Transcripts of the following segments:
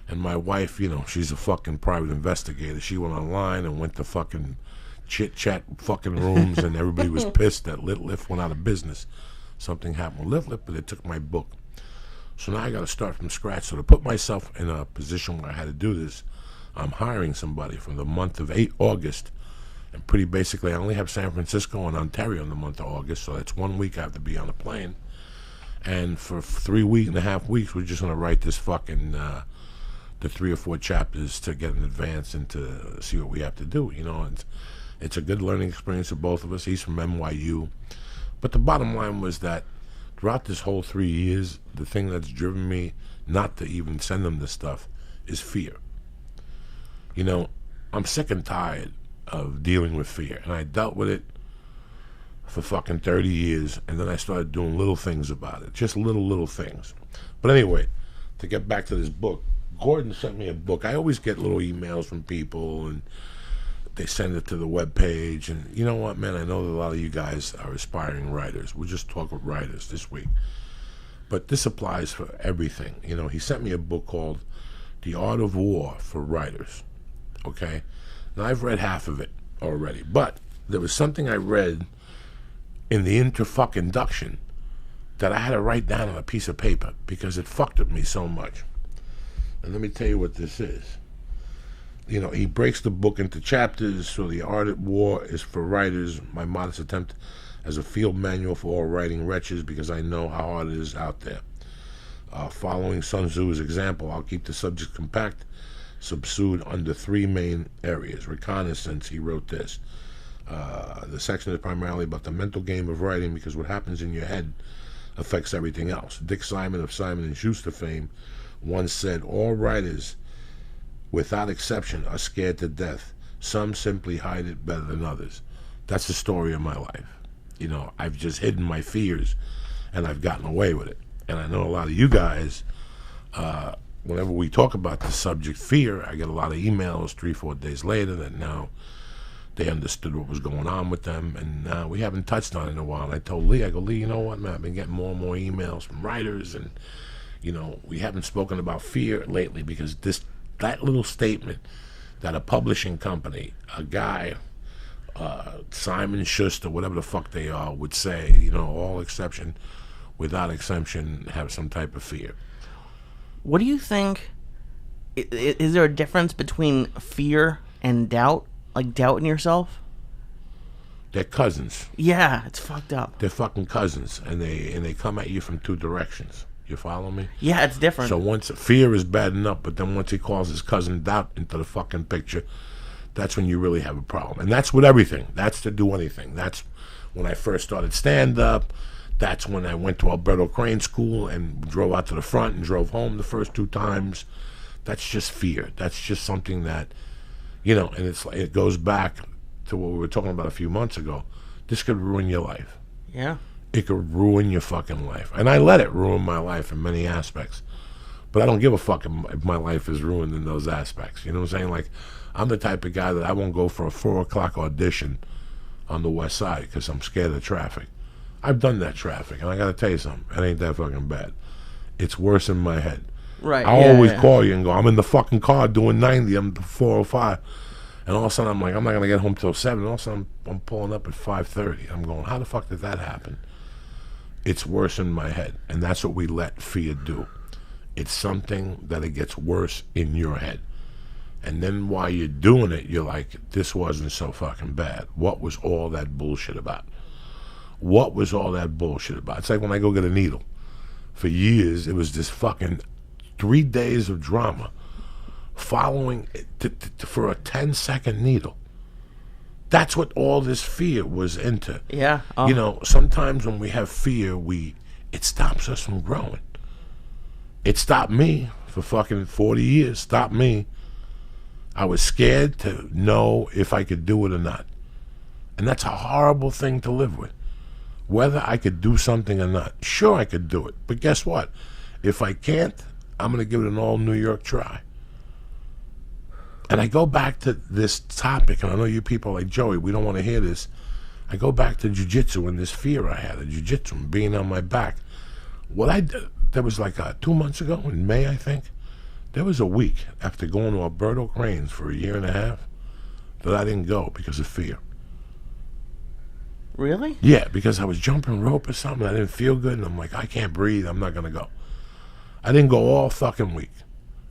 And my wife, you know, she's a fucking private investigator. She went online and went to fucking chit-chat fucking rooms, and everybody was pissed that Lit Lift went out of business. Something happened with Lit Lift, but they took my book. So now I got to start from scratch. So to put myself in a position where I had to do this, I'm hiring somebody for the month of August. And pretty basically, I only have San Francisco and Ontario in the month of August, so that's 1 week I have to be on a plane. And for 3.5 weeks, we're just going to write this fucking, the 3 or 4 chapters to get an advance and to see what we have to do, you know. And it's a good learning experience for both of us. He's from NYU. But the bottom line was that throughout this whole 3 years, the thing that's driven me not to even send him this stuff is fear. You know, I'm sick and tired of dealing with fear. And I dealt with it for fucking 30 years, and then I started doing little things about it. Just little things. But anyway, to get back to this book, Gordon sent me a book. I always get little emails from people, and they send it to the webpage. And you know what, man? I know that a lot of you guys are aspiring writers. We'll just talk with writers this week. But this applies for everything. You know, he sent me a book called The Art of War for Writers. Okay? Now, I've read half of it already. But there was something I read in the introduction that I had to write down on a piece of paper because it fucked with me so much. And let me tell you what this is. You know, he breaks the book into chapters. So The Art of War is for writers, my modest attempt as a field manual for all writing wretches, because I know how hard it is out there. Following Sun Tzu's example, I'll keep the subject compact, subsumed under 3 main areas. Reconnaissance, he wrote this. The section is primarily about the mental game of writing, because what happens in your head affects everything else. Dick Simon of Simon & Schuster fame once said, all writers, without exception, are scared to death. Some simply hide it better than others. That's the story of my life. You know, I've just hidden my fears, and I've gotten away with it. And I know a lot of you guys, whenever we talk about the subject fear, I get a lot of emails 3-4 days later that now they understood what was going on with them, and we haven't touched on it in a while. And I told Lee, I go, Lee, you know what, man, I've been getting more and more emails from writers, and, you know, we haven't spoken about fear lately, because that little statement that a publishing company, a guy, Simon Schuster, whatever the fuck they are, would say, you know, all exception, without exemption, have some type of fear. What do you think, is there a difference between fear and doubt? Like doubt in yourself? They're cousins. Yeah, it's fucked up. They're fucking cousins, and they come at you from 2 directions. You follow me? Yeah, it's different. So once fear is bad enough, but then once he calls his cousin doubt into the fucking picture, that's when you really have a problem. And that's with everything. That's to do anything. That's when I first started stand-up. That's when I went to Alberto Crane School and drove out to the front and drove home the first 2 times. That's just fear. That's just something that, you know, and it goes back to what we were talking about a few months ago. This could ruin your life. Yeah. It could ruin your fucking life. And I let it ruin my life in many aspects. But I don't give a fuck if my life is ruined in those aspects. You know what I'm saying? Like, I'm the type of guy that I won't go for a 4 o'clock audition on the west side because I'm scared of traffic. I've done that traffic, and I got to tell you something. It ain't that fucking bad. It's worse in my head. Right. I always call you and go, I'm in the fucking car doing 90. I'm 405. And all of a sudden, I'm like, I'm not going to get home till 7. And all of a sudden, I'm pulling up at 5:30. I'm going, how the fuck did that happen? It's worse in my head. And that's what we let fear do. It's something that it gets worse in your head. And then while you're doing it, you're like, this wasn't so fucking bad. What was all that bullshit about? What was all that bullshit about? It's like when I go get a needle. For years, it was this fucking 3 days of drama following for a 10-second needle. That's what all this fear was into. Yeah. You know, sometimes when we have fear, it stops us from growing. It stopped me for fucking 40 years. Stopped me. I was scared to know if I could do it or not. And that's a horrible thing to live with. Whether I could do something or not. Sure, I could do it. But guess what? If I can't, I'm going to give it an all New York try. And I go back to this topic, and I know you people are like, Joey, we don't want to hear this. I go back to jiu-jitsu and this fear I had of jiu-jitsu and being on my back. What I did, that was like 2 months ago, in May, I think. There was a week after going to Alberto Cranes for a year and a half that I didn't go because of fear. Really? Yeah, because I was jumping rope or something. I didn't feel good, and I'm like, I can't breathe. I'm not going to go. I didn't go all fucking week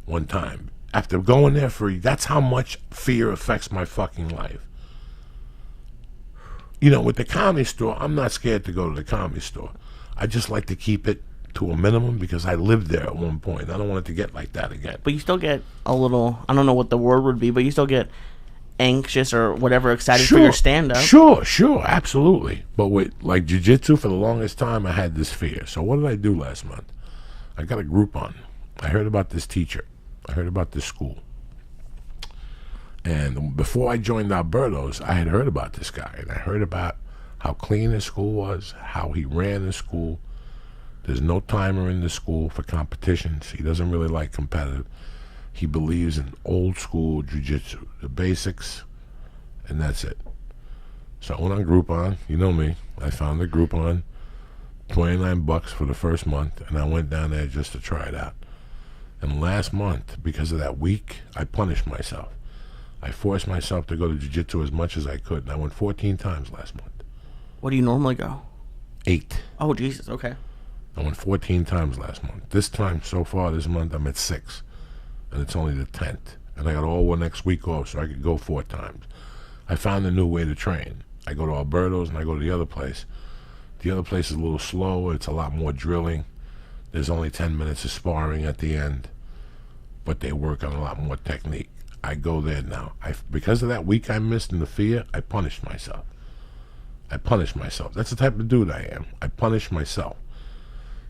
one time. After going there that's how much fear affects my fucking life. You know, with the comedy store, I'm not scared to go to the comedy store. I just like to keep it to a minimum because I lived there at one point. I don't want it to get like that again. But you still get a little, I don't know what the word would be, but you still get anxious or whatever, excited for your stand-up. Sure, absolutely. But with like jiu-jitsu, for the longest time, I had this fear. So what did I do last month? I got a Groupon. I heard about this teacher. I heard about this school. And before I joined Alberto's, I had heard about this guy. And I heard about how clean his school was, how he ran the school. There's no timer in the school for competitions. He doesn't really like competitive. He believes in old school jiu-jitsu, the basics, and that's it. So I went on Groupon. You know me. I found the Groupon, $29 for the first month, and I went down there just to try it out. And last month, because of that week, I punished myself. I forced myself to go to jiu-jitsu as much as I could, and I went 14 times last month. What do you normally go? 8. Oh, Jesus, okay. I went 14 times last month. This time, so far this month, I'm at 6. And it's only the 10th. And I got all next week off so I could go 4 times. I found a new way to train. I go to Alberto's and I go to the other place. The other place is a little slower. It's a lot more drilling. There's only 10 minutes of sparring at the end. But they work on a lot more technique. I go there now. Because of that week I missed in the fear, I punished myself. That's the type of dude I am. I punish myself.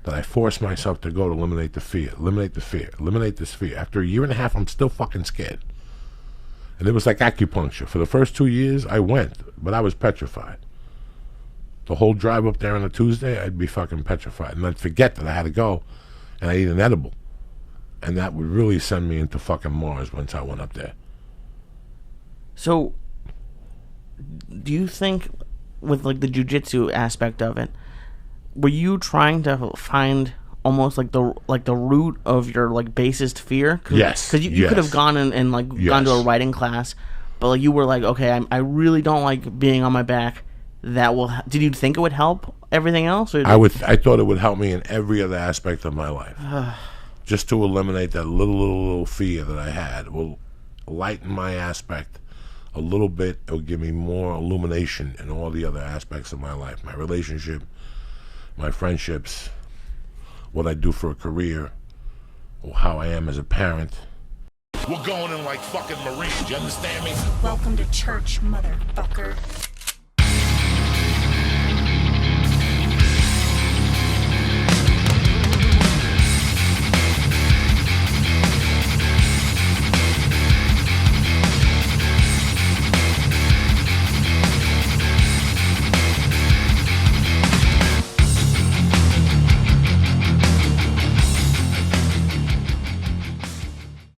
That I force myself to go to eliminate the fear. Eliminate this fear. After a year and a half, I'm still fucking scared. And it was like acupuncture. For the first 2 years, I went, but I was petrified. The whole drive up there on a Tuesday, I'd be fucking petrified. And I'd forget that I had to go, and I'd eat an edible. And that would really send me into fucking Mars once I went up there. So, do you think, with like the jiu-jitsu aspect of it, were you trying to find almost like the root of your like basest fear? Yes. Because you could have gone and like gone to a writing class, but like you were like, okay, I really don't like being on my back. That will. Did you think it would help everything else? Or I thought it would help me in every other aspect of my life. Just to eliminate that little fear that I had. It will lighten my aspect a little bit. It will give me more illumination in all the other aspects of my life. My relationship, my friendships, what I do for a career, or how I am as a parent. We're going in like fucking Marines, you understand me? Welcome to church, motherfucker.